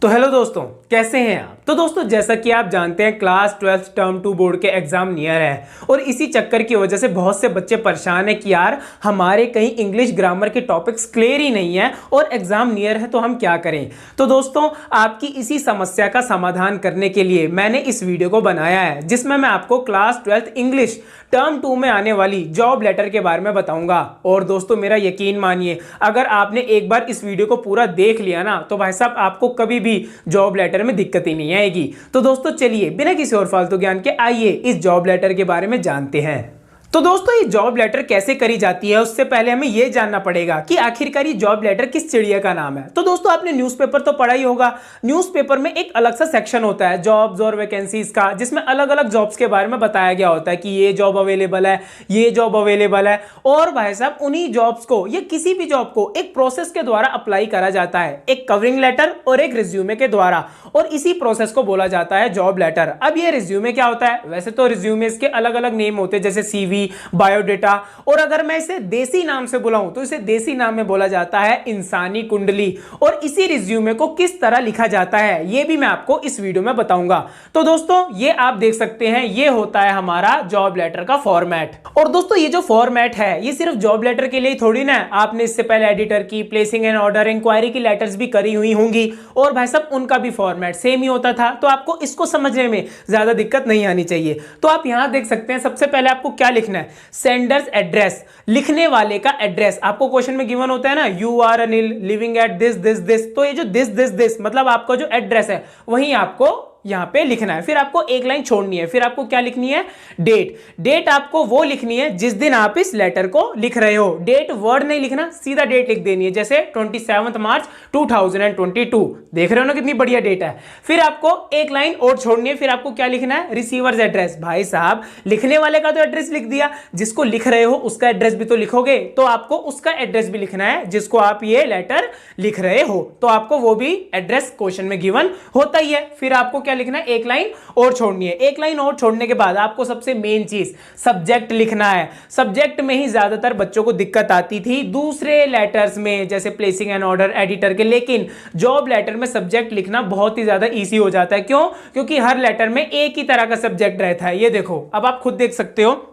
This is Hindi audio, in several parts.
तो हेलो दोस्तों, कैसे हैं आप। तो दोस्तों जैसा कि आप जानते हैं क्लास 12 टर्म 2 बोर्ड के एग्जाम नियर है और इसी चक्कर की वजह से बहुत से बच्चे परेशान है कि यार हमारे कहीं इंग्लिश ग्रामर के टॉपिक्स क्लियर ही नहीं है और एग्जाम नियर है तो हम क्या करें। तो दोस्तों आपकी इसी समस्या का समाधान करने के लिए मैंने इस वीडियो को बनाया है जिसमें मैं आपको क्लास 12 इंग्लिश टर्म 2 में आने वाली जॉब लेटर के बारे में बताऊंगा। और दोस्तों मेरा यकीन मानिए, अगर आपने एक बार इस वीडियो को पूरा देख लिया ना तो भाई साहब आपको कभी भी जॉब लेटर में दिक्कत ही नहीं आएगी। तो दोस्तों चलिए बिना किसी और फालतू ज्ञान के आइए इस जॉब लेटर के बारे में जानते हैं। तो दोस्तों ये जॉब लेटर कैसे करी जाती है उससे पहले हमें यह जानना पड़ेगा कि आखिरकार ये जॉब लेटर किस चिड़िया का नाम है। तो दोस्तों आपने न्यूज़पेपर तो पढ़ा ही होगा। न्यूज़पेपर में एक अलग सा सेक्शन होता है जॉब्स और वैकेंसीज का, जिसमें अलग अलग जॉब्स के बारे में बताया गया होता है कि ये जॉब अवेलेबल है, ये जॉब अवेलेबल है। और भाई साहब उन्हीं जॉब्स को या किसी भी जॉब को एक प्रोसेस के द्वारा अप्लाई करा जाता है, एक कवरिंग लेटर और एक रिज्यूमे के द्वारा, और इसी प्रोसेस को बोला जाता है जॉब लेटर। अब ये रिज्यूमे क्या होता है? वैसे तो रिज्यूमे के अलग अलग नेम होते हैं जैसे सीवी, बायोडेटा, और अगर मैं इसे देसी नाम से बुलाऊं तो इसे देसी नाम में बोला जाता है इंसानी कुंडली। और इसी रिज्यूमे को किस तरह लिखा जाता है ये भी मैं आपको इस वीडियो में बताऊंगा। तो दोस्तों ये आप देख सकते हैं, ये होता है हमारा जॉब लेटर का फॉर्मेट। और दोस्तों ये जो फॉर्मेट है ये सिर्फ जॉब लेटर के लिए थोड़ी ना, आपने इससे पहले एडिटर की, प्लेसिंग एंड ऑर्डर, इंक्वायरी की लेटर्स भी करी हुई होंगी और भाई साहब उनका भी फॉर्मेट सेम ही होता था। तो आपको इसको समझने में ज्यादा दिक्कत नहीं आनी चाहिए। तो आप यहां देख सकते हैं सबसे पहले आपको क्या लिखना है, सेंडर्स एड्रेस, लिखने वाले का एड्रेस। आपको क्वेश्चन में गिवन होता है ना, you are Anil living at this this this, तो ये जो दिस मतलब आपका जो एड्रेस है वहीं आपको यहां पे लिखना है। फिर आपको एक लाइन छोड़नी है, फिर आपको क्या लिखनी है, डेट आपको वो लिखनी है जिस दिन आप इस लेटर को लिख रहे हो। डेट वर्ड नहीं लिखना, सीधा डेट लिख देनी है, जैसे 27 मार्च 2022। देख रहे हो ना कितनी बढ़िया डेट है। फिर आपको एक लाइन और छोड़नी है, फिर आपको क्या लिखना है, रिसीवर्स एड्रेस। भाई साहब लिखने वाले का तो एड्रेस लिख दिया, जिसको लिख रहे हो उसका एड्रेस भी तो लिखोगे, तो आपको उसका एड्रेस भी लिखना है जिसको आप ये लेटर लिख रहे हो। तो आपको वो भी एड्रेस क्वेश्चन में गिवन होता ही है। फिर आपको क्या लिखना है, एक लाइन और छोड़नी है। एक लाइन और छोड़ने के बाद आपको सबसे मेन चीज सब्जेक्ट लिखना है। सब्जेक्ट में ही ज्यादातर बच्चों को दिक्कत आती थी दूसरे लेटर्स में जैसे प्लेसिंग एंड ऑर्डर, एडिटर के, लेकिन जॉब लेटर में सब्जेक्ट लिखना बहुत ही ज्यादा इजी हो जाता है। क्यों? क्योंकि हर लेटर में एक ही तरह का सब्जेक्ट रहता है। ये देखो, अब आप खुद देख सकते हो,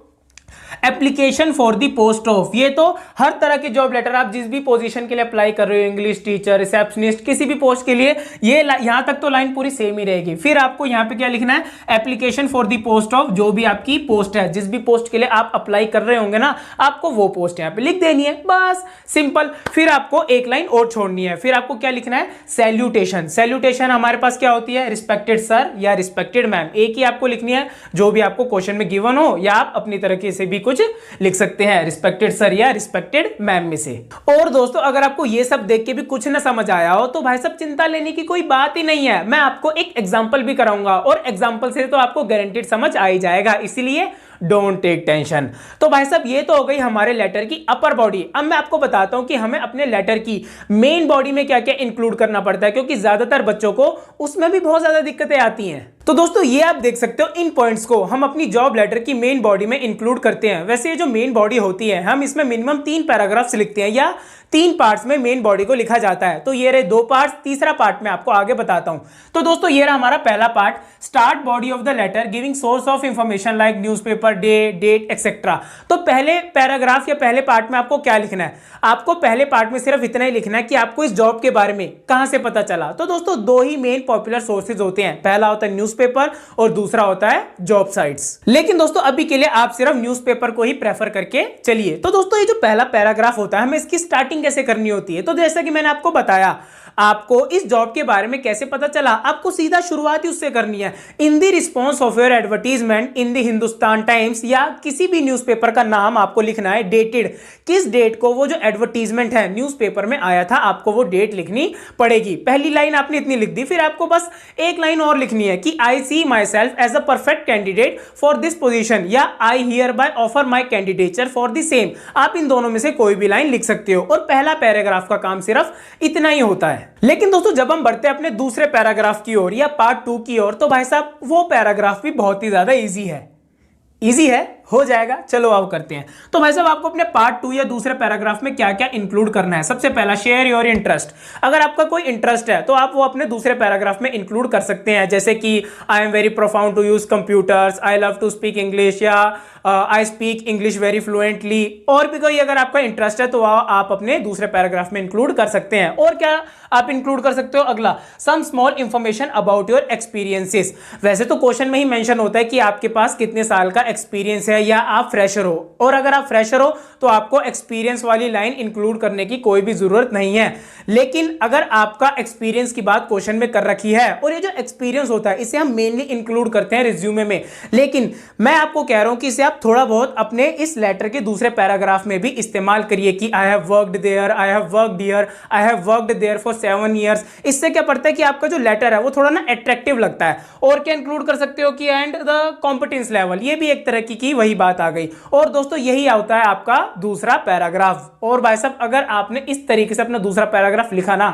application for the post of, ये तो हर तरह के जॉब लेटर आप जिस भी पोजीशन के लिए अप्लाई कर रहे हो, इंग्लिश टीचर, रिसेप्शनिस्ट, किसी भी पोस्ट के लिए, ये यहां तक तो लाइन पूरी सेम ही रहेगी। फिर आपको यहां पे क्या लिखना है, application for the post of, जो भी आपकी पोस्ट है, जिस भी पोस्ट के लिए आप अप्लाई कर रहे होंगे ना, आपको वो पोस्ट यहां पे लिख देनी है, बस सिंपल। फिर आपको एक लाइन और छोड़नी है। फिर आपको क्या लिखना है, सैल्यूटेशन। सैल्यूटेशन हमारे पास क्या होती है, रिस्पेक्टेड सर या रिस्पेक्टेड मैम, एक ही आपको लिखनी है जो भी आपको क्वेश्चन में गिवन हो, या आप अपनी तरीके से भी कुछ लिख सकते हैं, रिस्पेक्टेड सर या रिस्पेक्टेड मैम में से। और दोस्तों अगर आपको ये सब देख के भी कुछ ना समझ आया हो तो भाई साहब चिंता लेने की कोई बात ही नहीं है, मैं आपको एक एग्जांपल भी कराऊंगा और एग्जांपल से तो आपको गारंटीड समझ आ ही जाएगा, इसीलिए डोंट टेक टेंशन। तो भाई साहब ये तो हो गई हमारे लेटर की अपर बॉडी। अब मैं आपको बताता हूं कि हमें अपने लेटर की मेन बॉडी में क्या क्या इंक्लूड करना पड़ता है, क्योंकि ज्यादातर बच्चों को उसमें भी बहुत ज्यादा दिक्कतें आती हैं। तो दोस्तों ये आप देख सकते हो, इन पॉइंट्स को हम अपनी जॉब लेटर की मेन बॉडी में इंक्लूड करते हैं। वैसे ये जो मेन बॉडी होती है, हम इसमें मिनिमम 3 पैराग्राफ्स लिखते हैं या 3 पार्ट्स में मेन बॉडी को लिखा जाता है। तो ये रहे 2 पार्ट्स, तीसरा पार्ट मैं आपको आगे बताता हूं। तो दोस्तों ये रहा हमारा पहला part, start body of the letter giving source of information like newspaper, date etcetera. तो पहले पैराग्राफ या पहले पार्ट में आपको क्या लिखना है, आपको पहले पार्ट में सिर्फ इतना ही लिखना है कि आपको इस जॉब के बारे में कहां से पता चला। तो दोस्तों 2 ही मेन पॉपुलर सोर्सेज होते हैं, पहला होता है न्यूज़पेपर और दूसरा होता है जॉब साइट्स। लेकिन दोस्तों अभी के लिए आप सिर्फ न्यूज़पेपर को ही प्रेफर करके चलिए। तो दोस्तों ये जो पहला पैराग्राफ होता है, हमें इसकी स्टार्टिंग कैसे करनी होती है। तो जैसा कि मैंने आपको बताया, आपको इस जॉब के बारे में कैसे पता चला, आपको सीधा शुरुआत ही उससे करनी है। In the response of your advertisement in the Hindustan times, या किसी भी न्यूज़पेपर का नाम आपको लिखना है, डेटेड, किस डेट को वो जो एडवर्टीजमेंट है न्यूज़पेपर में आया था, आपको वो डेट लिखनी पड़ेगी। पहली लाइन आपने इतनी लिख दी, फिर आपको बस एक लाइन और लिखनी है कि I see myself as a perfect candidate for this position, या I hereby offer my candidature for the same. आप इन दोनों में से कोई भी लाइन लिख सकते हो और पहला पैराग्राफ का काम सिर्फ इतना ही होता है। लेकिन दोस्तों जब हम बढ़ते हैं अपने दूसरे पैराग्राफ की ओर या पार्ट 2 की ओर, तो भाई साहब वो पैराग्राफ भी बहुत ही ज्यादा इजी है। इजी है हो जाएगा। चलो अब करते हैं। तो भाई साहब आपको अपने पार्ट 2 या दूसरे पैराग्राफ में क्या क्या इंक्लूड करना है। सबसे पहला, शेयर योर इंटरेस्ट। अगर आपका कोई इंटरेस्ट है तो आप वो अपने दूसरे पैराग्राफ में इंक्लूड कर सकते हैं, जैसे कि I am very profound to use computers, I love to speak English, या I speak English very fluently. और भी कोई अगर आपका इंटरेस्ट है तो आप अपने दूसरे पैराग्राफ में इंक्लूड कर सकते हैं। और क्या आप इंक्लूड कर सकते हो, अगला, some small information about your experiences. वैसे तो क्वेश्चन में ही मेंशन होता है कि आपके पास कितने साल का एक्सपीरियंस है या आप फ्रेशर हो, और अगर आप फ्रेशर हो तो आपको एक्सपीरियंस वाली लाइन इंक्लूड करने की कोई भी जरूरत नहीं है। लेकिन अगर आपका एक्सपीरियंस की बात क्वेश्चन में कर रखी है, और ये जो एक्सपीरियंस होता है इसे हम मेनली इंक्लूड करते हैं रिज्यूमे में, लेकिन मैं आपको कह रहा हूं कि इसे आप थोड़ा बहुत अपने इस लेटर के दूसरे पैराग्राफ में भी इस्तेमाल करिए कि I have worked there, I have worked here, I have worked there for 7 years। इससे क्या पड़ता है कि आपका जो लेटर है वो थोड़ा ना अट्रैक्टिव लगता है। और क्या इंक्लूड कर सकते हो कि एंड द कॉम्पिटेंस लेवल, ये भी एक तरह की वही बात आ गई। और दोस्तों यही होता है आपका दूसरा पैराग्राफ। और भाई साहब अगर आपने इस तरीके से अपना दूसरा पैराग्राफ लिखा ना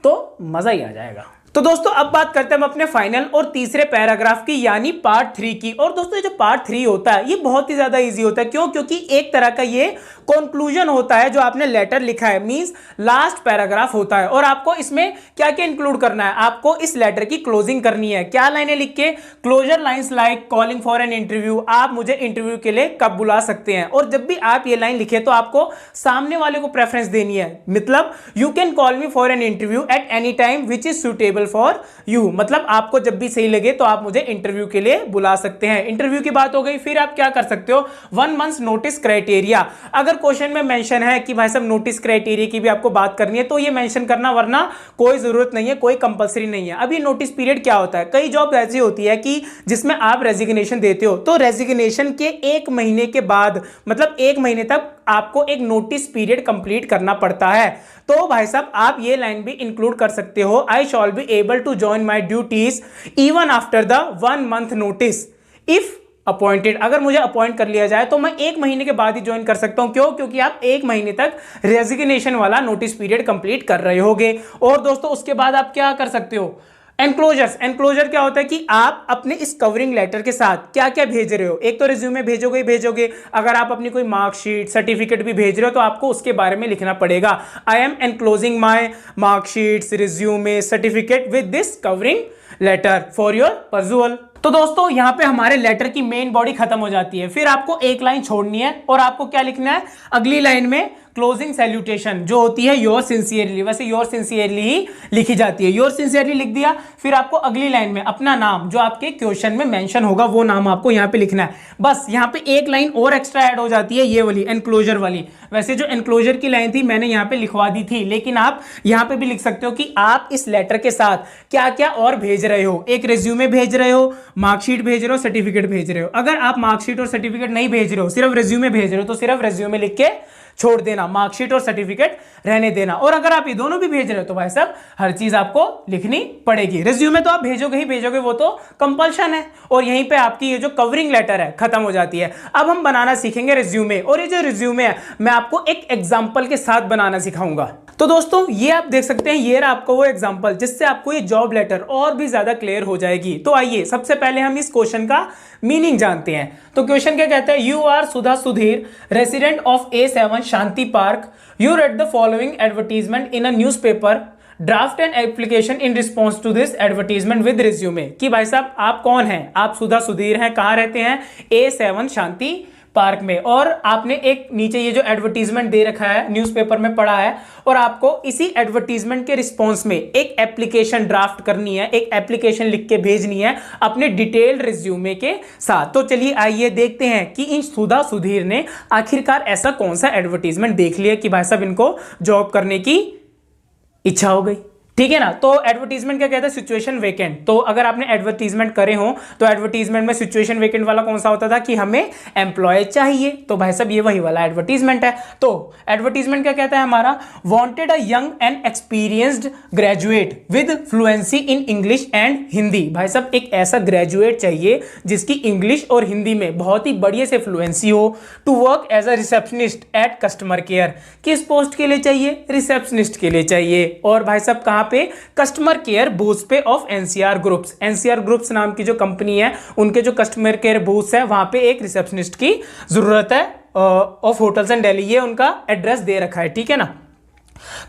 तो मजा ही आ जाएगा। तो दोस्तों अब बात करते हैं हम अपने फाइनल और तीसरे पैराग्राफ की, यानी पार्ट 3 की। और दोस्तों ये जो पार्ट 3 होता है ये बहुत ही ज्यादा इजी होता है। क्यों? क्योंकि एक तरह का ये कंक्लूजन होता है जो आपने लेटर लिखा है, मींस लास्ट पैराग्राफ होता है। और आपको इसमें क्या क्या इंक्लूड करना है, आपको इस लेटर की क्लोजिंग करनी है। क्या लाइनें लिख के, closure lines like calling for an interview, आप मुझे इंटरव्यू के लिए कब बुला सकते हैं। और जब भी आप ये लाइन लिखे तो आपको सामने वाले को प्रेफरेंस देनी है, मतलब you can call me for an interview at any time which is suitable for you, मतलब आपको जब भी सही लगे तो आप मुझे इंटरव्यू के लिए बुला सकते हैं। इंटरव्यू की बात हो गई। फिर आप क्या कर सकते हो, 1 month नोटिस क्राइटेरिया। अगर क्वेश्चन में मेंशन है कि भाई साहब नोटिस क्राइटेरिया की भी आपको बात करनी है तो ये मेंशन करना, वरना कोई जरूरत नहीं है, कोई कंपलसरी नहीं है। अभी नोटिस पीरियड क्या होता है, कई जॉब ऐसी होती है कि जिसमें आप रेजिग्नेशन देते हो तो रेजिग्नेशन के 1 महीने के बाद, मतलब 1 महीने तक आपको एक नोटिस पीरियड कंप्लीट करना पड़ता है। तो भाई साहब आप ये लाइन भी इंक्लूड कर सकते हो, I shall be able to join my duties even after the 1 month notice if appointed. अगर मुझे अपॉइंट कर लिया जाए तो मैं 1 महीने के बाद ही ज्वाइन कर सकता हूं। क्यों? क्योंकि आप 1 महीने तक रेजिग्नेशन वाला नोटिस पीरियड कंप्लीट कर रहे होगे। और दोस्तों उसके बाद आप क्या कर सकते हो, एनक्लोजर्स। एनक्लोजर क्या होता है कि आप अपने इस कवरिंग लेटर के साथ क्या क्या भेज रहे हो। एक तो रिज्यूमे भेजोगे ही भेजोगे, अगर आप अपनी कोई मार्कशीट सर्टिफिकेट भी भेज रहे हो तो आपको उसके बारे में लिखना पड़ेगा, I am enclosing my marksheets, resume, certificate with this covering letter for your perusal. तो दोस्तों यहां पे हमारे लेटर की मेन बॉडी खत्म हो जाती है। फिर आपको एक लाइन छोड़नी है और आपको क्या लिखना है, अगली लाइन में क्लोजिंग सैल्यूटेशन जो होती है योर सिंसियरली, वैसे योर सिंसियरली ही लिखी जाती है, योर सिंसियरली लिख दिया। फिर आपको अगली लाइन में अपना नाम जो आपके क्वेश्चन में मेंशन होगा वो नाम आपको यहां पे लिखना है। बस यहां पे एक लाइन और एक्स्ट्रा ऐड हो जाती है, ये वाली एनक्लोजर वाली। वैसे जो एनक्लोजर की लाइन थी मैंने यहां पे लिखवा दी थी, लेकिन आप यहां पे भी लिख सकते हो कि आप इस लेटर के साथ क्या क्या और भेज रहे हो। एक रिज्यूमे भेज रहे हो, मार्कशीट भेज रहे हो, सर्टिफिकेट भेज रहे हो। अगर आप मार्कशीट और सर्टिफिकेट नहीं भेज रहे हो, सिर्फ रिज्यूमे भेज रहे हो, तो सिर्फ रिज्यूमे लिख के छोड़ देना, मार्कशीट और सर्टिफिकेट रहने देना। और अगर आप ये दोनों भी भेज रहे हो तो भाई साहब हर चीज आपको लिखनी पड़ेगी। रिज्यूमे तो आप भेजोगे ही भेजोगे, वो तो कंपल्शन है। और यहीं पे आपकी ये जो कवरिंग लेटर है खत्म हो जाती है। अब हम बनाना सीखेंगे रिज्यूमे, और ये जो रिज्यूमे है मैं आपको एक एग्जांपल के साथ बनाना सिखाऊंगा। तो दोस्तों ये आप देख सकते हैं, ये रहा आपको वो एग्जांपल जिससे आपको ये जॉब लेटर और भी ज्यादा क्लियर हो जाएगी। तो आइए सबसे पहले हम इस क्वेश्चन का मीनिंग जानते हैं। तो क्वेश्चन क्या कहता है, you are Sudha Sudhir, resident of A7 Shanti park, you read the following advertisement in a newspaper, draft an application in response to this advertisement with resume. कि भाई साहब आप कौन हैं, आप सुधा सुधीर हैं, कहाँ रहते हैं, A7 शांति पार्क में, और आपने एक नीचे ये जो एडवर्टीजमेंट दे रखा है न्यूज़पेपर में पढ़ा है, और आपको इसी एडवर्टीजमेंट के रिस्पॉन्स में एक एप्लीकेशन ड्राफ्ट करनी है, एक एप्लीकेशन लिख के भेजनी है अपने डिटेल्ड रिज्यूमे के साथ। तो चलिए आइए देखते हैं कि इन सुधा सुधीर ने आखिरकार ऐसा कौन सा एडवर्टीजमेंट देख लिया कि भाई साहब इनको जॉब करने की इच्छा हो गई। ठीक है ना। तो एडवर्टीजमेंट क्या कहता है, सिचुएशन वेकेंट। तो अगर आपने एडवर्टीजमेंट करे हो तो एडवर्टीजमेंट में सिचुएशन वेकेंट वाला कौन सा होता था कि हमें एम्प्लॉय चाहिए, तो भाई साहब ये वही वाला एडवर्टीजमेंट है। तो एडवर्टीजमेंट क्या कहता है हमारा, wanted a young and experienced graduate with fluency in English and Hindi. भाई साहब एक ऐसा ग्रेजुएट चाहिए जिसकी इंग्लिश और हिंदी में बहुत ही बढ़िया से फ्लुएंसी हो, to work as a receptionist at customer care. किस पोस्ट के लिए चाहिए, रिसेप्शनिस्ट के लिए चाहिए। और भाई साहब कहां कहाँ पे, कस्टमर केयर बूथ पे of NCR groups. NCR groups नाम की जो कंपनी है उनके जो कस्टमर केयर बूथ है वहां पे एक रिसेप्शनिस्ट की जरूरत है ऑफ होटल्स एंड दिल्ली, ये उनका एड्रेस दे रखा है, ठीक है ना।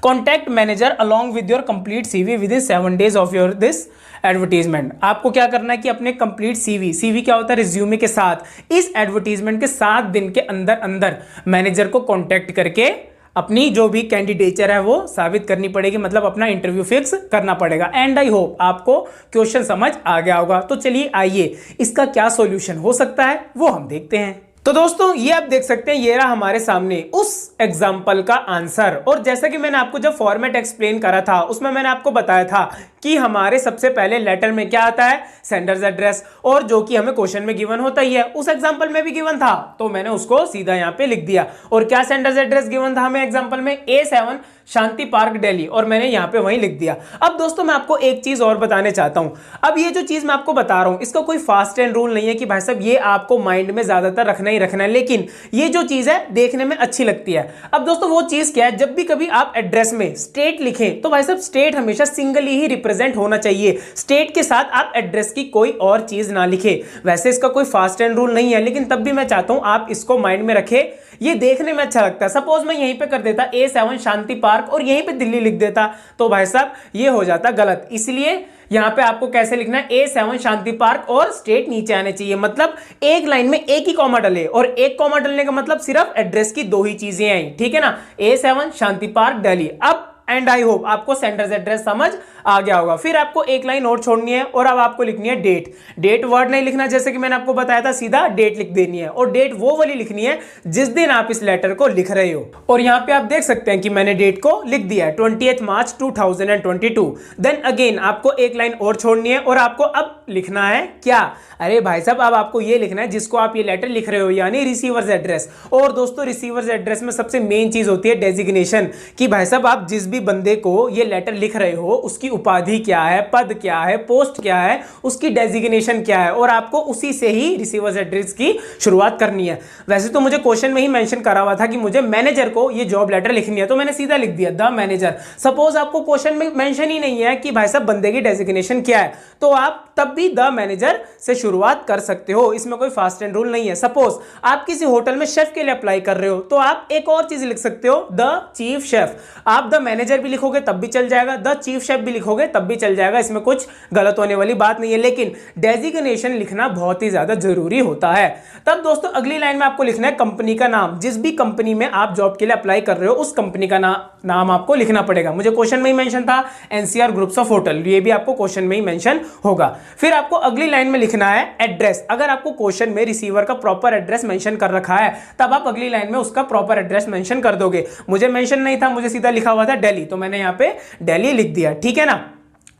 Contact manager along with your complete CV with in 7 days of your this advertisement. आपको क्या करना है कि अपने कंप्लीट सीवी क्या होता है, रिज्यूमे के साथ इस एडवर्टीजमेंट के 7 दिन के अंदर अंदर मैनेजर को कॉन्टैक्ट करके अपनी जो भी कैंडिडेचर है वो साबित करनी पड़ेगी, मतलब अपना इंटरव्यू फिक्स करना पड़ेगा। एंड आई होप आपको क्वेश्चन समझ आ गया होगा। तो चलिए आइए इसका क्या सॉल्यूशन हो सकता है वो हम देखते हैं। तो दोस्तों ये आप देख सकते हैं, ये रहा हमारे सामने उस एग्जाम्पल का आंसर। और जैसा कि मैंने आपको जब फॉर्मेट एक्सप्लेन करा था उसमें मैंने आपको बताया था कि हमारे सबसे पहले लेटर में क्या आता है, सेंडर्स एड्रेस, और जो कि हमें क्वेश्चन में गिवन होता ही है, उस एग्जांपल में भी गिवन था तो मैंने उसको सीधा यहां पे लिख दिया। और क्या सेंडर्स एड्रेस गिवन था हमें एग्जांपल में, A7 शांति पार्क दिल्ली, और मैंने यहां पे वहीं लिख दिया। अब दोस्तों मैं आपको एक चीज और बताने चाहता हूं। अब ये जो चीज मैं आपको बता रहा हूं इसका कोई फास्ट एंड रूल नहीं है कि भाई साहब ये आपको माइंड में ज्यादातर रखना ही रखना है, लेकिन ये जो चीज है देखने में अच्छी लगती है। अब दोस्तों वो चीज क्या है, जब भी कभी आप एड्रेस में स्टेट लिखें तो भाई साहब स्टेट हमेशा सिंगली ही रिप्रेजेंट होना चाहिए, स्टेट के साथ आप एड्रेस की कोई और चीज ना लिखे। वैसे इसका कोई फास्ट एंड रूल नहीं है, लेकिन तब भी मैं चाहता हूं आप इसको माइंड में रखें, ये देखने में अच्छा लगता है। सपोज मैं यहीं पे कर देता A7 शांति पार्क और यहीं पे दिल्ली लिख देता तो भाई साहब ये हो जाता गलत। इसलिए यहां पे आपको कैसे लिखना है, A7 शांति पार्क और स्टेट नीचे आने चाहिए, मतलब एक लाइन में एक ही कॉमा डले, और एक कॉमा डलने का मतलब सिर्फ एड्रेस की 2 ही चीजें आई, ठीक है ना, A7 शांति पार्क दिल्ली। अब एंड आई होप आपको सेंडर्स एड्रेस समझ आ गया होगा। फिर आपको एक लाइन और छोड़नी है और अब आपको लिखनी है डेट। डेट वर्ड नहीं लिखना जैसे कि मैंने आपको बताया था, सीधा डेट लिख देनी है, और डेट वो वाली लिखनी है जिस दिन आप इस लेटर को लिख रहे हो। और यहां पे आप देख सकते हैं कि मैंने डेट को लिख दिया है 20 मार्च 2022। देन अगेन आपको एक लाइन और छोड़नी है और आपको अब लिखना है क्या, अरे भाई साहब अब आपको ये लिखना है जिसको आप ये लेटर लिख रहे हो, यानी रिसीवर्स एड्रेस। और दोस्तों रिसीवर्स एड्रेस में सबसे मेन चीज होती है डेजिग्नेशन, कि भाई साहब आप जिस भी बंदे को ये लेटर लिख रहे हो उसकी उपाधि क्या है, पद क्या है, पोस्ट क्या है, उसकी डेजिग्नेशन क्या है, और आपको उसी से ही रिसीवर्स एड्रेस की शुरुआत करनी है। वैसे तो मुझे क्वेश्चन में ही मेंशन करा हुआ था कि मुझे मैनेजर को ये जॉब लेटर लिखनी है, तो मैंने सीधा लिख दिया द मैनेजर। सपोज आपको क्वेश्चन में मेंशन ही नहीं है कि भाई साहब बंदे की डेजिग्नेशन क्या है, तो आप तब भी द मैनेजर से शुरुआत कर सकते हो, इसमें कोई फास्ट एंड रूल नहीं है। सपोज आप किसी होटल में शेफ के लिए अप्लाई कर रहे हो तो आप एक और चीज लिख सकते हो, द चीफ शेफ। आप द मैनेजर भी लिखोगे तब भी चल जाएगा, द चीफ शेफ भी लिखोगे तब भी चल जाएगा, इसमें कुछ गलत होने वाली बात नहीं है, लेकिन डेजिग्नेशन लिखना बहुत ही ज्यादा जरूरी होता है। तब दोस्तों अगली लाइन में आपको लिखना है कंपनी का नाम, जिस भी कंपनी में आप जॉब के लिए अप्लाई कर रहे हो उस कंपनी का नाम आपको लिखना पड़ेगा। मुझे क्वेश्चन में ही मेंशन था एनसीआर ग्रुप्स ऑफ होटल, ये भी आपको क्वेश्चन में ही मेंशन होगा। फिर आपको अगली लाइन में लिखना है एड्रेस। अगर आपको क्वेश्चन में रिसीवर का प्रॉपर एड्रेस मेंशन कर रखा है तब आप अगली लाइन में उसका प्रॉपर एड्रेस मेंशन कर दोगे। मुझे मेंशन नहीं था, मुझे सीधा लिखा हुआ था दिल्ली, तो मैंने यहां पे दिल्ली लिख दिया, ठीक है ना।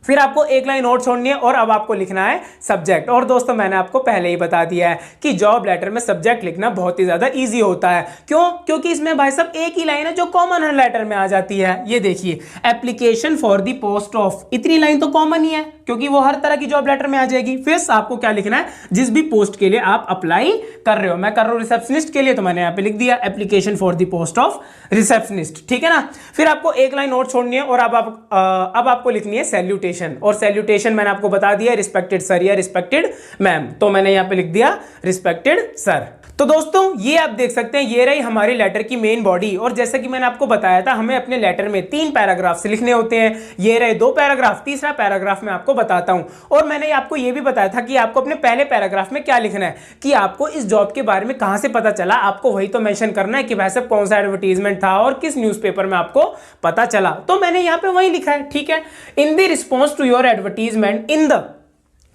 फिर आपको एक लाइन और छोड़नी है और अब आपको लिखना है सब्जेक्ट। और दोस्तों मैंने आपको पहले ही बता दिया है कि जॉब लेटर में सब्जेक्ट लिखना बहुत ही ज्यादा इजी होता है। क्यों? क्योंकि इसमें भाई साहब एक ही लाइन है जो कॉमन हर लेटर में आ जाती है। ये देखिए, application for the post of, इतनी लाइन तो कॉमन ही है क्योंकि वो हर तरह की जॉब लेटर में आ जाएगी। फिर आपको क्या लिखना है, जिस भी पोस्ट के लिए आप अप्लाई कर रहे हो। मैं कर रहा हूं रिसेप्शनिस्ट के लिए तो मैंने यहां पे लिख दिया application for the post of receptionist, ठीक है ना। फिर आपको एक लाइन और छोड़नी है और अब आपको लिखनी है सैल्यूटेशन। और सैल्यूटेशन मैंने आपको बता दिया रिस्पेक्टेड सर या रिस्पेक्टेड मैम, तो मैंने यहां पे लिख दिया रिस्पेक्टेड सर। तो दोस्तों ये आप देख सकते हैं, ये रही हमारी लेटर की मेन बॉडी। और जैसा कि मैंने आपको बताया था हमें अपने लेटर में 3 पैराग्राफ से लिखने होते हैं। ये रहे 2 पैराग्राफ, तीसरा पैराग्राफ मैं आपको बताता हूं। और मैंने आपको ये भी बताया था कि आपको अपने पहले पैराग्राफ में क्या लिखना है, कि आपको इस जॉब के बारे में कहां से पता चला, आपको वही तो मेंशन करना है कि भाई साहब कौन सा एडवर्टीजमेंट था और किस न्यूज़पेपर में आपको पता चला। तो मैंने यहां पे वही लिखा है, ठीक है। In the response to your advertisement in the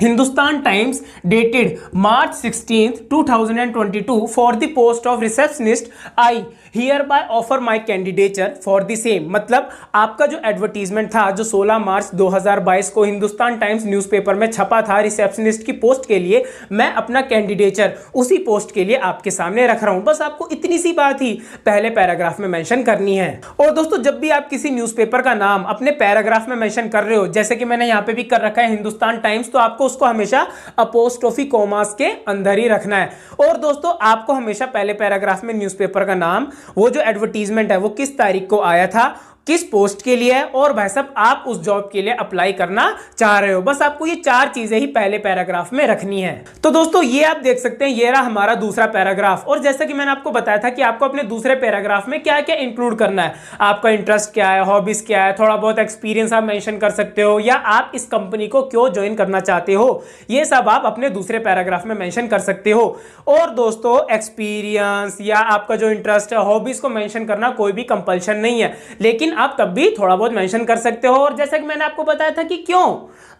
Hindustan Times dated March 16th 2022 for the post of receptionist, I hereby offer my candidature for the same। मतलब आपका जो एडवर्टीजमेंट था जो 16 मार्च 2022 को हिंदुस्तान टाइम्स न्यूज़पेपर में छपा था रिसेप्शनिस्ट की पोस्ट के लिए, मैं अपना कैंडिडेचर उसी पोस्ट के लिए आपके सामने रख रहा हूं। बस आपको इतनी सी बात ही पहले पैराग्राफ में मेंशन करनी है। और दोस्तों जब भी आप किसी न्यूज़पेपर का नाम अपने पैराग्राफ में मेंशन कर रहे हो, जैसे कि मैंने यहां पे भी कर रखा है हिंदुस्तान टाइम्स, तो आपको उसको हमेशा अपोस्ट्रोफी कोमास के अंदर ही रखना है। और दोस्तों आपको हमेशा पहले पैराग्राफ में न्यूज़पेपर का नाम, वो जो एडवर्टीजमेंट है वो किस तारीख को आया था किस पोस्ट के लिए है और भाई साहब आप उस जॉब के लिए अप्लाई करना चाह रहे हो। बस आपको ये 4 चीजें ही पहले पैराग्राफ में रखनी है। तो दोस्तों ये आप देख सकते हैं, ये रहा हमारा दूसरा पैराग्राफ। और जैसा कि मैंने आपको बताया था कि आपको अपने दूसरे पैराग्राफ में क्या क्या इंक्लूड करना है, आपका इंटरेस्ट क्या है, हॉबीज क्या है, थोड़ा बहुत एक्सपीरियंस आप मेंशन कर सकते हो, या आप इस कंपनी को क्यों ज्वाइन करना चाहते हो, ये सब आप अपने दूसरे पैराग्राफ में मेंशन कर सकते हो। और दोस्तों एक्सपीरियंस या आपका जो इंटरेस्ट है, हॉबीज को मेंशन करना कोई भी कंपल्शन नहीं है, लेकिन आप तब भी थोड़ा बहुत मेंशन कर सकते हो। और जैसा कि मैंने आपको बताया था कि क्यों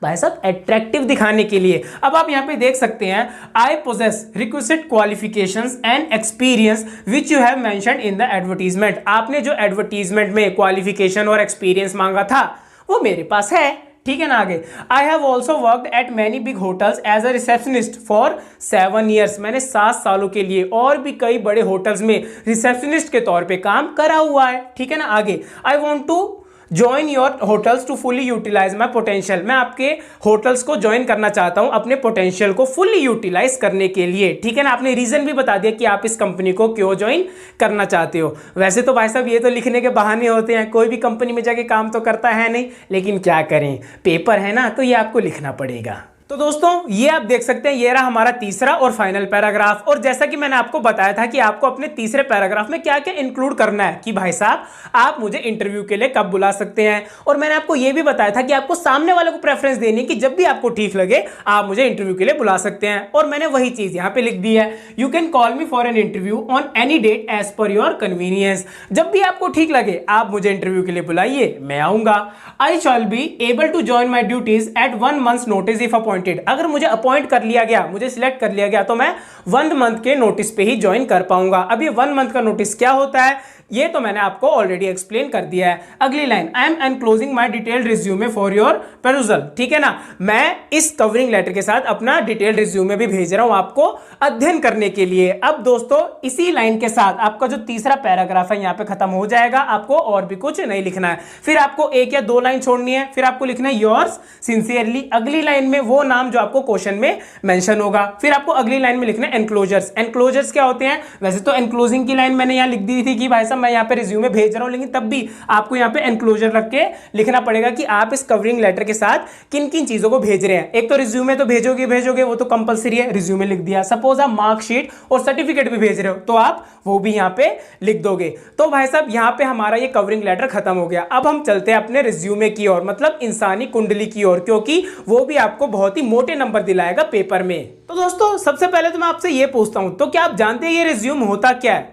भाई साहब, अट्रैक्टिव दिखाने के लिए। अब आप यहां पे देख सकते हैं, आई poses requisite qualifications and experience which you have mentioned in the advertisement. आपने जो एडवर्टीजमेंट में क्वालिफिकेशन और एक्सपीरियंस मांगा था वो मेरे पास है, ठीक है ना। आगे, I have also worked at many big hotels as a receptionist for 7 years। मैंने 7 सालों के लिए और भी कई बड़े होटल्स में रिसेप्शनिस्ट के तौर पे काम करा हुआ है, ठीक है ना। आगे, I want to join your hotels to fully utilise my potential. मैं आपके होटल्स को ज्वाइन करना चाहता हूं अपने पोटेंशियल को फुली यूटिलाइज करने के लिए, ठीक है ना। आपने रीजन भी बता दिया कि आप इस कंपनी को क्यों ज्वाइन करना चाहते हो। वैसे तो भाई साहब ये तो लिखने के बहाने होते हैं, कोई भी कंपनी में जाके काम तो करता है नहीं, लेकिन क्या करें, पेपर है ना, तो ये आपको लिखना पड़ेगा। तो दोस्तों ये आप देख सकते हैं, ये रहा हमारा तीसरा और फाइनल पैराग्राफ। और जैसा कि मैंने आपको बताया था कि आपको अपने तीसरे पैराग्राफ में क्या क्या इंक्लूड करना है, कि भाई साहब आप मुझे इंटरव्यू के लिए कब बुला सकते हैं। और मैंने आपको ये भी बताया था कि आपको सामने वाले को प्रेफरेंस देनी है कि जब भी आपको ठीक लगे आप मुझे इंटरव्यू के लिए बुला सकते हैं। और मैंने वही चीज यहां पर लिख दी है, you can call me for an interview on any date as per your convenience. जब भी आपको ठीक लगे आप मुझे इंटरव्यू के लिए बुलाइए, मैं आऊंगा। I shall be able to join my duties at 1 month's notice if appointed. अगर मुझे अपॉइंट कर लिया गया, मुझे सिलेक्ट कर लिया गया, तो मैं 1 month के नोटिस पे ही ज्वाइन कर पाऊंगा। अब ये 1 month का नोटिस क्या होता है ये तो मैंने आपको ऑलरेडी एक्सप्लेन कर दिया है। अगली line, I am enclosing my detailed resume for your perusal, ठीक है ना। मैं इस कवरिंग लेटर के साथ अपना डिटेल्ड रिज्यूमे भी भेज रहा हूं आपको अध्ययन करने के लिए। अब दोस्तों इसी लाइन के साथ आपका जो तीसरा पैराग्राफ है यहां पे खत्म हो जाएगा, आपको और भी कुछ नहीं लिखना है। फिर आपको 1 या 2 लाइन छोड़नी है, फिर आपको लिखना है योर्स सिंसियरली। अगली लाइन में वो नाम जो आपको क्वेश्चन में मेंशन होगा। फिर आपको अगली लाइन में लिखना है एनक्लोजर्स। एनक्लोजर्स क्या होते हैं, वैसे तो एनक्लोजिंग की लाइन मैंने यहां लिख दी थी कि भाई मैं यहाँ पे रिज्यूमे भेज रहा हूं, लेकिन तब भी आपको यहाँ पे एनक्लोजर रख के लिखना पड़ेगा कि आप इस कवरिंग लेटर के साथ किन किन चीजों को भेज रहे हैं। एक तो रिज्यूमे तो भेजोगे वो तो कंपलसरी है, रिज्यूमे लिख दिया। सपोज आप मार्कशीट और सर्टिफिकेट भी भेज रहे हो तो आप वो भी यहाँ पे लिख दोगे। तो भाई साहब यहाँ पे हमारा ये कवरिंग लेटर खत्म हो गया। अब हम चलते हैं अपने रिज्यूमे की ओर, मतलब इंसानी कुंडली की ओर, क्योंकि वो भी आपको बहुत ही मोटे नंबर दिलाएगा पेपर में। तो दोस्तों सबसे पहले तो मैं आपसे ये पूछता हूं, तो क्या आप जानते हैं ये रिज्यूम होता क्या है।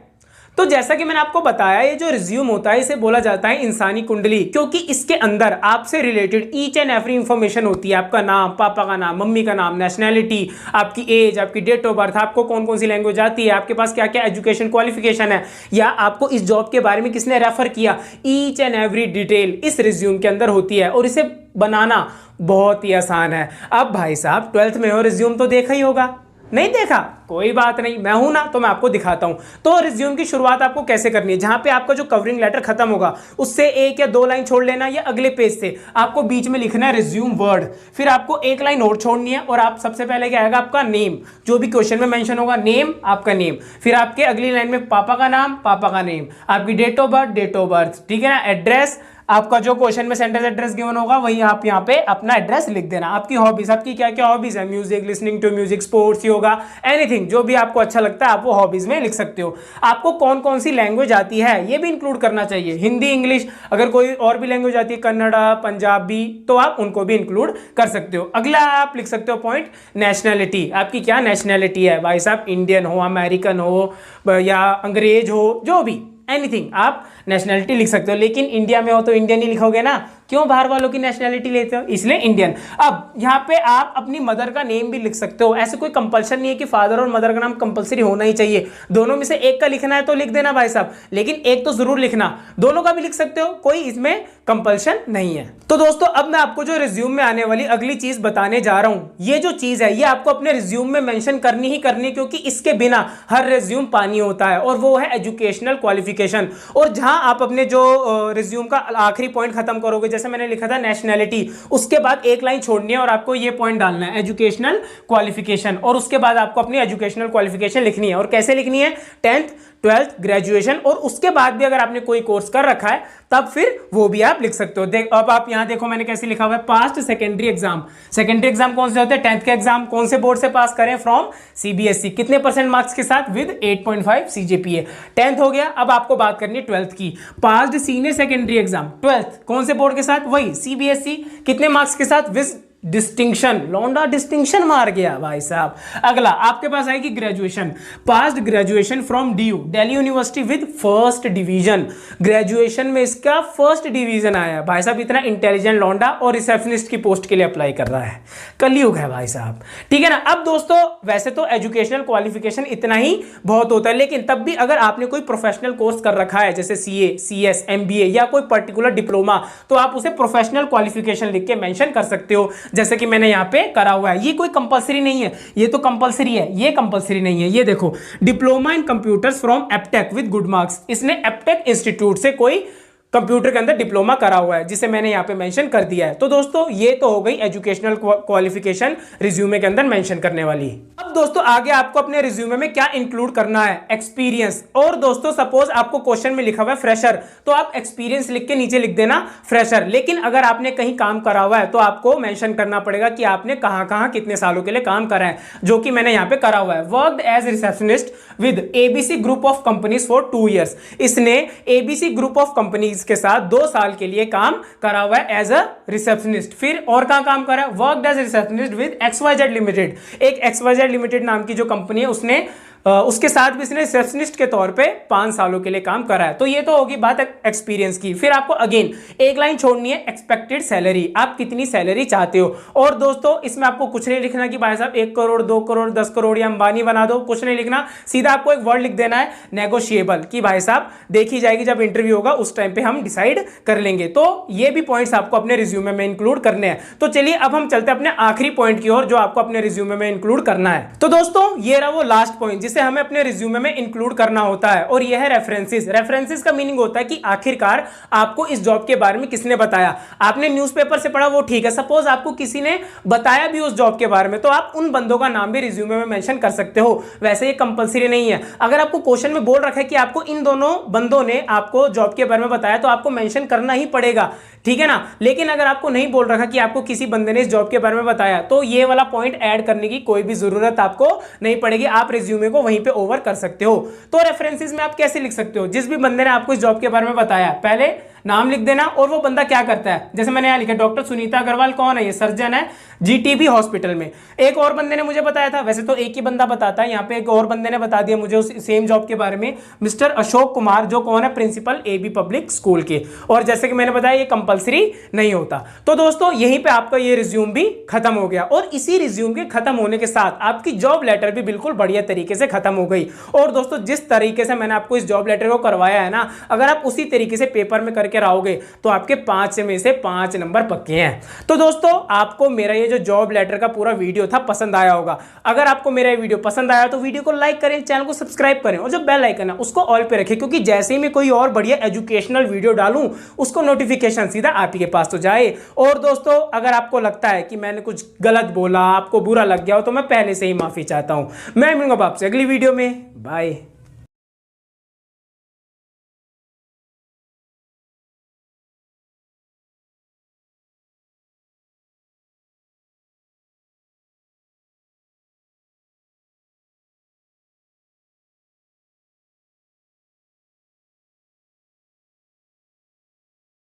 तो जैसा कि मैंने आपको बताया, ये जो रिज्यूम होता है इसे बोला जाता है इंसानी कुंडली, क्योंकि इसके अंदर आपसे related each and every information होती है। आपका नाम, पापा का नाम, मम्मी का नाम, नेशनैलिटी, आपकी एज, आपकी डेट ऑफ बर्थ, आपको कौन कौन सी लैंग्वेज आती है, आपके पास क्या क्या एजुकेशन क्वालिफिकेशन है, या आपको इस जॉब के बारे में किसने रेफर किया, ईच एंड एवरी डिटेल इस रिज्यूम के अंदर होती है। और इसे बनाना बहुत ही आसान है। अब भाई साहब 12th में हो, रिज्यूम तो देखा ही होगा, नहीं देखा कोई बात नहीं, मैं हूं ना तो मैं आपको दिखाता हूं। तो रिज्यूम की शुरुआत आपको कैसे करनी है, जहां पे आपका जो कवरिंग लेटर खत्म होगा उससे 1 या 2 लाइन छोड़ लेना, या अगले पेज से आपको बीच में लिखना है रिज्यूम वर्ड। फिर आपको 1 लाइन और छोड़नी है, और आप सबसे पहले क्या आएगा आपका नेम, जो भी क्वेश्चन में मेंशन होगा नेम, आपका नेम। फिर आपके अगली लाइन में पापा का नाम, पापा का नेम, आपकी डेट ऑफ बर्थ, ठीक है ना। एड्रेस, आपका जो क्वेश्चन में सेंटर एड्रेस गिवन होगा वही आप यहाँ पे अपना एड्रेस लिख देना। आपकी हॉबीज, आपकी क्या क्या हॉबीज है, music, listening to music, sports, yoga, anything, जो भी आपको अच्छा लगता है आप वो हॉबीज में लिख सकते हो। आपको कौन कौन सी लैंग्वेज आती है ये भी इंक्लूड करना चाहिए, हिंदी, इंग्लिश, अगर कोई और भी लैंग्वेज आती है, कन्नड़ा, पंजाबी, तो आप उनको भी इंक्लूड कर सकते हो। अगला आप लिख सकते हो पॉइंट, नेशनैलिटी, आपकी क्या नेशनैलिटी है भाई साहब, इंडियन हो, अमेरिकन हो, या अंग्रेज हो, जो भी एनीथिंग आप नेशनैलिटी लिख सकते हो। लेकिन इंडिया में हो तो इंडियन ही लिखोगे ना, क्यों बाहर वालों की नेशनैलिटी लेते हो, इसलिए इंडियन। अब यहाँ पे आप अपनी मदर का नेम भी लिख सकते हो, ऐसे कोई कंपल्शन नहीं है कि फादर और मदर का नाम कंपलसरी होना ही चाहिए। दोनों में से एक का लिखना है तो लिख देना भाई साहब, लेकिन एक तो जरूर लिखना। दोनों का भी लिख सकते हो, कोई इसमें कंपल्शन नहीं है। तो दोस्तों अब मैं आपको जो रिज्यूम में आने वाली अगली चीज बताने जा रहा हूं, ये जो चीज है ये आपको अपने रिज्यूम में मेंशन करनी ही करनी, क्योंकि इसके बिना हर रिज्यूम पानी होता है, और वो है एजुकेशनल क्वालिफिकेशन। और जहां आप अपने जो रिज्यूम का आखिरी पॉइंट खत्म करोगे, जैसे मैंने लिखा था नेशनैलिटी, उसके बाद 1 लाइन छोड़नी है और आपको ये पॉइंट डालना है एजुकेशनल क्वालिफिकेशन, और उसके बाद आपको अपनी एजुकेशनल क्वालिफिकेशन लिखनी है। और कैसे लिखनी है, 10th, ट्वेल्थ, ग्रेजुएशन और उसके बाद भी अगर आपने कोई कोर्स कर रखा है तब फिर वो भी आप लिख सकते हो। अब आप यहां देखो मैंने कैसे लिखा हुआ है, past secondary exam. Secondary exam कौन से होते हैं? 10th के एग्जाम कौन से बोर्ड से पास करें? From CBSE. कितने परसेंट मार्क्स के साथ? With 8.5 CGPA. 10th हो गया, अब आपको बात करनी है 12th की। Passed senior secondary exam 12th कौन से बोर्ड के साथ? वही सीबीएसई। कितने मार्क्स के साथ? With distinction. लौंडा डिस्टिंक्शन मार गया भाई साहब। अगला आपके पास आएगी graduation. Past graduation from DU, Delhi university with first division. Graduation में इसका फर्स्ट डिवीजन आया भाई साहब। इतना इंटेलिजेंट लौंडा और रिसेप्शनिस्ट की पोस्ट के लिए अप्लाई कर रहा है। कलयुग है भाई साहब, ठीक है ना। अब दोस्तों वैसे तो एजुकेशनल क्वालिफिकेशन इतना ही बहुत होता है, लेकिन तब भी अगर आपने कोई प्रोफेशनल कोर्स कर रखा है जैसे सीए, सीएस, एमबीए या कोई पर्टिकुलर डिप्लोमा, तो आप उसे प्रोफेशनल क्वालिफिकेशन लिख के मेंशन कर सकते हो, जैसे कि मैंने यहां पे करा हुआ है। ये कोई कंपलसरी नहीं है, ये तो कंपलसरी है, ये कंपलसरी नहीं है। ये देखो, diploma in computers from Aptech with good marks. इसने एप्टेक इंस्टीट्यूट से कोई कंप्यूटर के अंदर डिप्लोमा करा हुआ है, जिसे मैंने यहां पे मेंशन कर दिया है। तो दोस्तों ये तो हो गई एजुकेशनल क्वालिफिकेशन रिज्यूमे के अंदर मेंशन करने वाली। अब दोस्तों आगे आपको अपने रिज्यूमे में क्या इंक्लूड करना है? एक्सपीरियंस। और दोस्तों सपोज आपको क्वेश्चन में लिखा हुआ है फ्रेशर, तो आप एक्सपीरियंस लिख के नीचे लिख देना फ्रेशर। लेकिन अगर आपने कहीं काम करा हुआ है तो आपको मेंशन करना पड़ेगा कि आपने कहां कहां कितने सालों के लिए काम करा है, जो कि मैंने यहां पे करा हुआ है। Worked as receptionist with ABC group of companies for 2 years। इसने एबीसी ग्रुप ऑफ कंपनीज के साथ 2 साल के लिए काम करा हुआ है एज अ रिसेप्शनिस्ट। फिर और कहां काम करा? Worked as receptionist with XYZ limited. एक XYZ लिमिटेड नाम की जो कंपनी है उसने उसके साथ भी इसने रिसेप्शनिस्ट के तौर पे 5 सालों के लिए काम करा है। तो ये तो होगी बात एक्सपीरियंस की। फिर आपको अगेन एक लाइन छोड़नी है, एक्सपेक्टेड सैलरी। आप कितनी सैलरी चाहते हो? और दोस्तों इसमें आपको कुछ नहीं लिखना कि भाई साहब 1 करोड़ 2 करोड़ 10 करोड़ या अंबानी बना दो, कुछ नहीं लिखना। सीधा आपको एक वर्ड लिख देना है नेगोशिएबल, कि भाई साहब देखी जाएगी, जब इंटरव्यू होगा उस टाइम पे हम डिसाइड कर लेंगे। तो ये भी पॉइंट्स आपको अपने रिज्यूमे में इंक्लूड करने हैं। तो चलिए अब हम चलते हैं अपने आखिरी पॉइंट की ओर, जो आपको अपने रिज्यूमे में इंक्लूड करना है। तो दोस्तों ये रहा वो लास्ट पॉइंट जिसे हमें अपने रिज्यूमे में इंक्लूड करना होता है, और यह है रेफरेंसेस। रेफरेंसेस का मीनिंग होता है कि आखिरकार आपको इस जॉब के बारे में किसने बताया। आपने न्यूज़पेपर से पढ़ा वो ठीक है, सपोज आपको किसी ने बताया भी उस जॉब के बारे में, तो आप उन बंदों का नाम भी रिज्यूमे में मेंशन कर सकते हो। वैसे ये कंपलसरी नहीं है। अगर आपको क्वेश्चन में बोल रखा है कि आपको इन दोनों बंदों ने आपको जॉब के बारे में बताया, तो आपको मेंशन करना ही पड़ेगा, ठीक है ना। लेकिन अगर आपको नहीं बोल रखा कि आपको किसी बंदे ने इस जॉब के बारे में बताया, तो ये वाला पॉइंट ऐड करने की कोई भी जरूरत आपको नहीं पड़ेगी। आप रिज्यूमे को वहीं पे ओवर कर सकते हो। तो रेफरेंसेस में आप कैसे लिख सकते हो? जिस भी बंदे ने आपको इस जॉब के बारे में बताया, पहले नाम लिख देना और वो बंदा क्या करता है। जैसे मैंने यहां लिखा डॉक्टर सुनीता अग्रवाल, कौन है? ये सर्जन है जीटीबी हॉस्पिटल में। एक और बंदे ने मुझे बताया था, वैसे तो एक ही बंदा बताता है, यहाँ पे एक और बंदे ने बता दिया मुझे उस सेम जॉब के बारे में, मिस्टर अशोक कुमार, जो कौन है? प्रिंसिपल एबी पब्लिक स्कूल के। और जैसे कि मैंने बताया ये कंपलसरी नहीं होता। तो दोस्तों यहीं पे आपका ये रिज्यूम भी खत्म हो गया, और इसी रिज्यूम के खत्म होने के साथ आपकी जॉब लेटर भी बिल्कुल बढ़िया तरीके से खत्म हो गई। और दोस्तों जिस तरीके से मैंने आपको इस जॉब लेटर को करवाया है ना, अगर आप उसी तरीके से पेपर में करके रहोगे तो आपके 5 में से 5 नंबर पक्के हैं। तो दोस्तों आपको मेरा ये जो जॉब लेटर का पूरा वीडियो था पसंद आया होगा। अगर आपको मेरा ये वीडियो पसंद आया तो वीडियो को लाइक करें, चैनल को सब्सक्राइब करें, और जो बेल आइकन है उसको ऑल पे रखें, क्योंकि जैसे ही मैं कोई और बढ़िया एजुकेशनल वीडियो डालूं उसको नोटिफिकेशन सीधा आप ही के पास तो जाए। और दोस्तों अगर आपको लगता है कि मैंने कुछ गलत बोला, आपको बुरा लग गया हो, तो मैं पहले से ही माफी चाहता हूं। मैं मिलूंगा आपसे अगली वीडियो में। बाय।